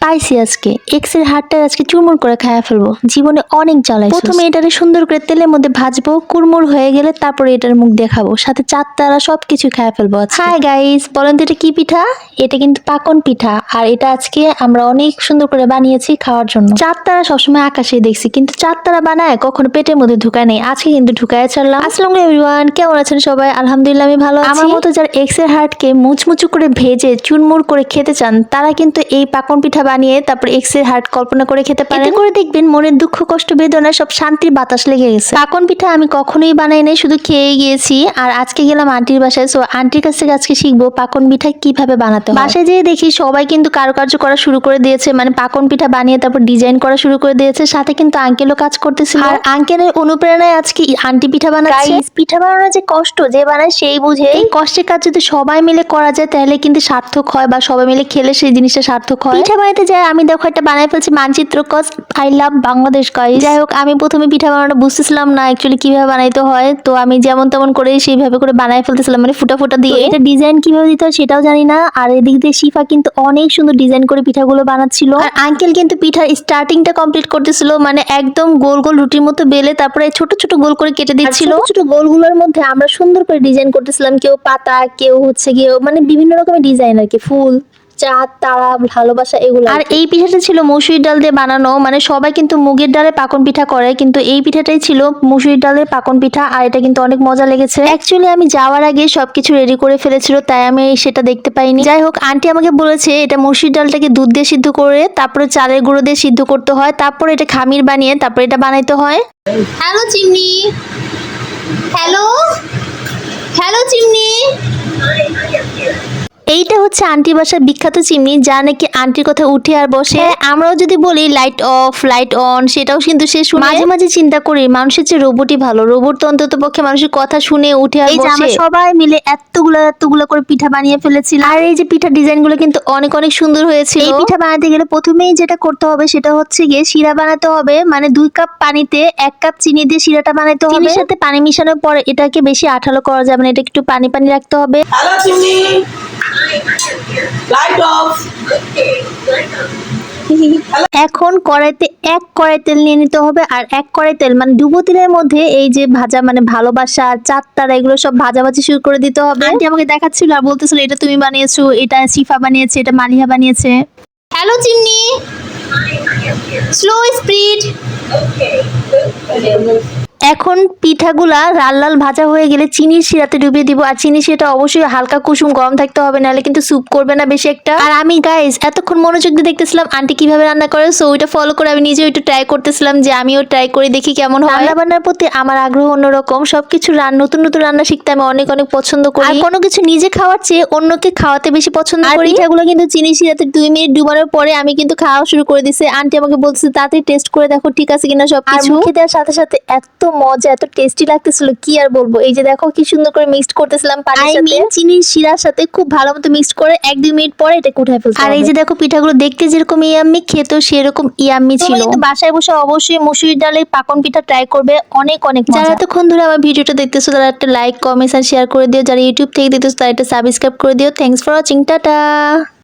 পাইছি আজকে এক্স এর হাড়টা আজকে চুরমুর করে খাইয়া ফেলবো। জীবনে অনেক জ্বালাই। প্রথমে এটারে সুন্দর করে তেলের মধ্যে ভাজবো, কুরমুর হয়ে গেলে তারপরে এটার মুখ দেখাবো, সাথে চারতারা সবকিছু খাইয়া ফেলবো। হাই গাইস, বলেন তো এটা কি পিঠা? এটা কিন্তু পাকন পিঠা, আর এটা আজকে আমরা অনেক সুন্দর করে বানিয়েছি খাওয়ার জন্য। চারতারা সবসময় আকাশে দেখছি, কিন্তু চারতারা বানায় কখনো পেটের মধ্যে ঢুকায় নেই, আজকে কিন্তু ঢুকায় ছাড়লাম। আসসালামু আলাইকুম এভরিওয়ান, কেমন আছেন সবাই? আলহামদুলিল্লাহ আমি ভালো আছি। আমার মতো যারা এক্স এর হার্টকে মুচমুচু করে ভেজে চুরমুর করে খেতে চান, তারা কিন্তু এই পাকন পিঠা বানিয়ে তারপর এক্স এর হার্ট কল্পনা করে খেতে পারেন। এতে করে দেখবেন মনের দুঃখ কষ্ট বেদনা সব শান্তির বাতাস লেগে গেছে। পাকন পিঠা আমি কখনোই বানাই নাই, শুধু খেয়ে গিয়েছি। আর আজকে গেলাম আন্টির বাসায়, সো আন্টির কাছ থেকে আজকে শিখবো পাকন পিঠা কিভাবে বানাতে হয়। বাসায় যেয়ে দেখি সবাই কিন্তু কারুকার্য করা শুরু করে দিয়েছে, মানে পাকন পিঠা বানিয়ে তারপর ডিজাইন করা শুরু করে দিয়েছে। সাথে কিন্তু আঙ্কেলও কাজ করতেছিল, আর আঙ্কেলের অনুপ্রেরণায় আজকে আন্টি পিঠা বানাচ্ছে। পিঠা বানানো যে কষ্ট, যে বানায় সেই বুঝে। এই কষ্টের কাজ যদি সবাই মিলে করা যায় তাহলে কিন্তু সার্থক হয়, বা সবাই মিলে খেলে সেই জিনিসটা সার্থক হয়। পিঠা বানাতে যায় আমি দেখো একটা বানাই ফেলছি মানচিত্র, cause I love Bangladesh guys. যাই হোক, আমি প্রথমে পিঠা বানানো বুঝতেছিলাম না অ্যাকচুয়ালি কিভাবে বানাইতে হয়, তো আমি যেমন তেমন করে সেইভাবে করে বানাই ফেলতেছিলাম, মানে ফুটা ফুটা দিয়ে। এটা ডিজাইন কিভাবে দিতে হয় সেটাও জানি না। আর এদিক দিয়ে শিফা কিন্তু অনেক সুন্দর ডিজাইন করে পিঠাগুলো বানাচ্ছিল, আর আঙ্কেল কিন্তু পিঠার স্টার্টিংটা কমপ্লিট করতেছিল, মানে একদম গোল গোল রুটির মতো বেলে তারপরে ছোট ছোট গোল করে কেটে দিচ্ছিল। ছোট গোলগুলোর মধ্যে আমরা সুন্দর করে ডিজাইন করতেছিলাম, কেউ পাতা, কেউ হচ্ছে গিয়ে মানে বিভিন্ন রকমের ডিজাইন আর কি, ফুল, চাঁদ, তারা, ভালোবাসা, এগুলো। আর এই পিঠাটা ছিল মসুরির ডাল দিয়ে বানানো, মানে সবাই কিন্তু মুগের ডালে পাকন পিঠা করে, কিন্তু এই পিঠাটাই ছিল মসুরির ডালের পাকন পিঠা, আর এটা কিন্তু অনেক মজা লেগেছে। অ্যাকচুয়ালি আমি যাওয়ার আগে সবকিছু রেডি করে ফেলেছিল, তাই আমি সেটা দেখতে পাইনি। যাই হোক, আন্টি আমাকে বলেছে এটা মসুরির ডালটাকে দুধ দিয়ে সিদ্ধ করে তারপরে চালের গুঁড়ো দিয়ে সিদ্ধ করতে হয়, তারপরে এটা খামির বানিয়ে তারপরে এটা বানাইতে হয়। Hello chimney, hello hello chimney. এইটা হচ্ছে আন্টির বাসার বিখ্যাত চিমনি, যা নাকি আন্টির কথা উঠে আর বসে। আমরাও যদি বলি লাইট অফ লাইট অন, সেটাও কিন্তু সে শুনে। মাঝে মাঝে চিন্তা করি মানুষের চেয়ে রোবটই ভালো, রোবট তো অন্তত পক্ষে মানুষের কথা শুনে উঠে আর বসে। আমরা সবাই মিলে এতগুলো করে পিঠা বানিয়ে ফেলেছিলাম, আর এই যে পিঠা ডিজাইন গুলো কিন্তু অনেক অনেক সুন্দর হয়েছে। এই পিঠা বানাতে গেলে প্রথমেই যেটা করতে হবে সেটা হচ্ছে গিয়ে শিরা বানাতে হবে, মানে 2 কাপ পানিতে 1 কাপ চিনি দিয়ে শিরাটা বানাতে হবে। চিনির সাথে পানি মিশানোর পরে এটাকে বেশি আঠালো করা যাবে না, এটা একটু পানি পানি রাখতে হবে। Hello chimney, light off. এখন কড়াইতে 1 কড়াই তেল নিয়ে নিতে হবে, আর 1 কড়াই তেল মানে ডুবো তেলের মধ্যে এই যে ভাজা মানে ভালোবাসা, চাঁদতারা, এগুলো সব ভাজাভাজি শুরু করে দিতে হবে। আন্টি আমাকে দেখাচ্ছিল আর বলতেছিল এটা তুমি বানিয়েছো, এটা শিফা বানিয়েছে, এটা মালিহা বানিয়েছে। Hello chimney, slow speed. এখন পিঠাগুলা লাল লাল ভাজা হয়ে গেলে চিনির শিরাতে ডুবিয়ে দিব, আর চিনির শিরাটা অবশ্যই হালকা কুসুম গরম থাকতে হবে, নাহলে কিন্তু স্যুপ করবে না বেশি একটা। আর আমি গাইস এতক্ষণ মনোযোগ দিয়ে দেখতেছিলাম আন্টি কিভাবে রান্না করে, সো ওইটা ফলো করে আমি নিজেও একটু ট্রাই করতেছিলাম যে আমিও ট্রাই করে দেখি কেমন হয়। রান্না বান্নার প্রতি আমার আগ্রহ অন্যরকম, সবকিছু নতুন নতুন রান্না শিখতে আমি অনেক অনেক পছন্দ করি, আর কোনো কিছু নিজে খাওয়ার চেয়ে অন্যকে খাওয়াতে বেশি পছন্দ করি। পিঠাগুলো কিন্তু চিনির শিরাতে 2 মিনিট ডুবানোর পরে আমি কিন্তু খাওয়া শুরু করে দিছি। আন্টি আমাকে বলছে তাড়াতাড়ি টেস্ট করে দেখো ঠিক আছে কিনা সবকিছু। মুখে দেওয়ার সাথে সাথে এত মজা, এত টেস্টি লাগতেছিল কি আর বলবো। এই যে দেখো কি সুন্দর করে মিক্সড করতেছিলাম পানির সাথে, চিনির শিরার সাথে খুব ভালো মতো মিক্সড করে 1-2 মিনিট পরে এটা উঠায় ফেলতে হবে। আর এই যে দেখো পিঠাগুলো দেখতে যেরকম ইয়াম্মি, খেতেও সেরকম ইয়াম্মি ছিল। কিন্তু বাসায় বসে অবশ্যই মসুরির ডালের পাকন পিঠা ট্রাই করবে, অনেক অনেক মজা। যারা এতক্ষণ ধরে আমার ভিডিওটা দেখতেছো তারা একটা লাইক, কমেন্ট আর শেয়ার করে দিও। যারা ইউটিউব থেকে দেখতেছো তারা একটা সাবস্ক্রাইব করে দিও। Thanks for watching, tata.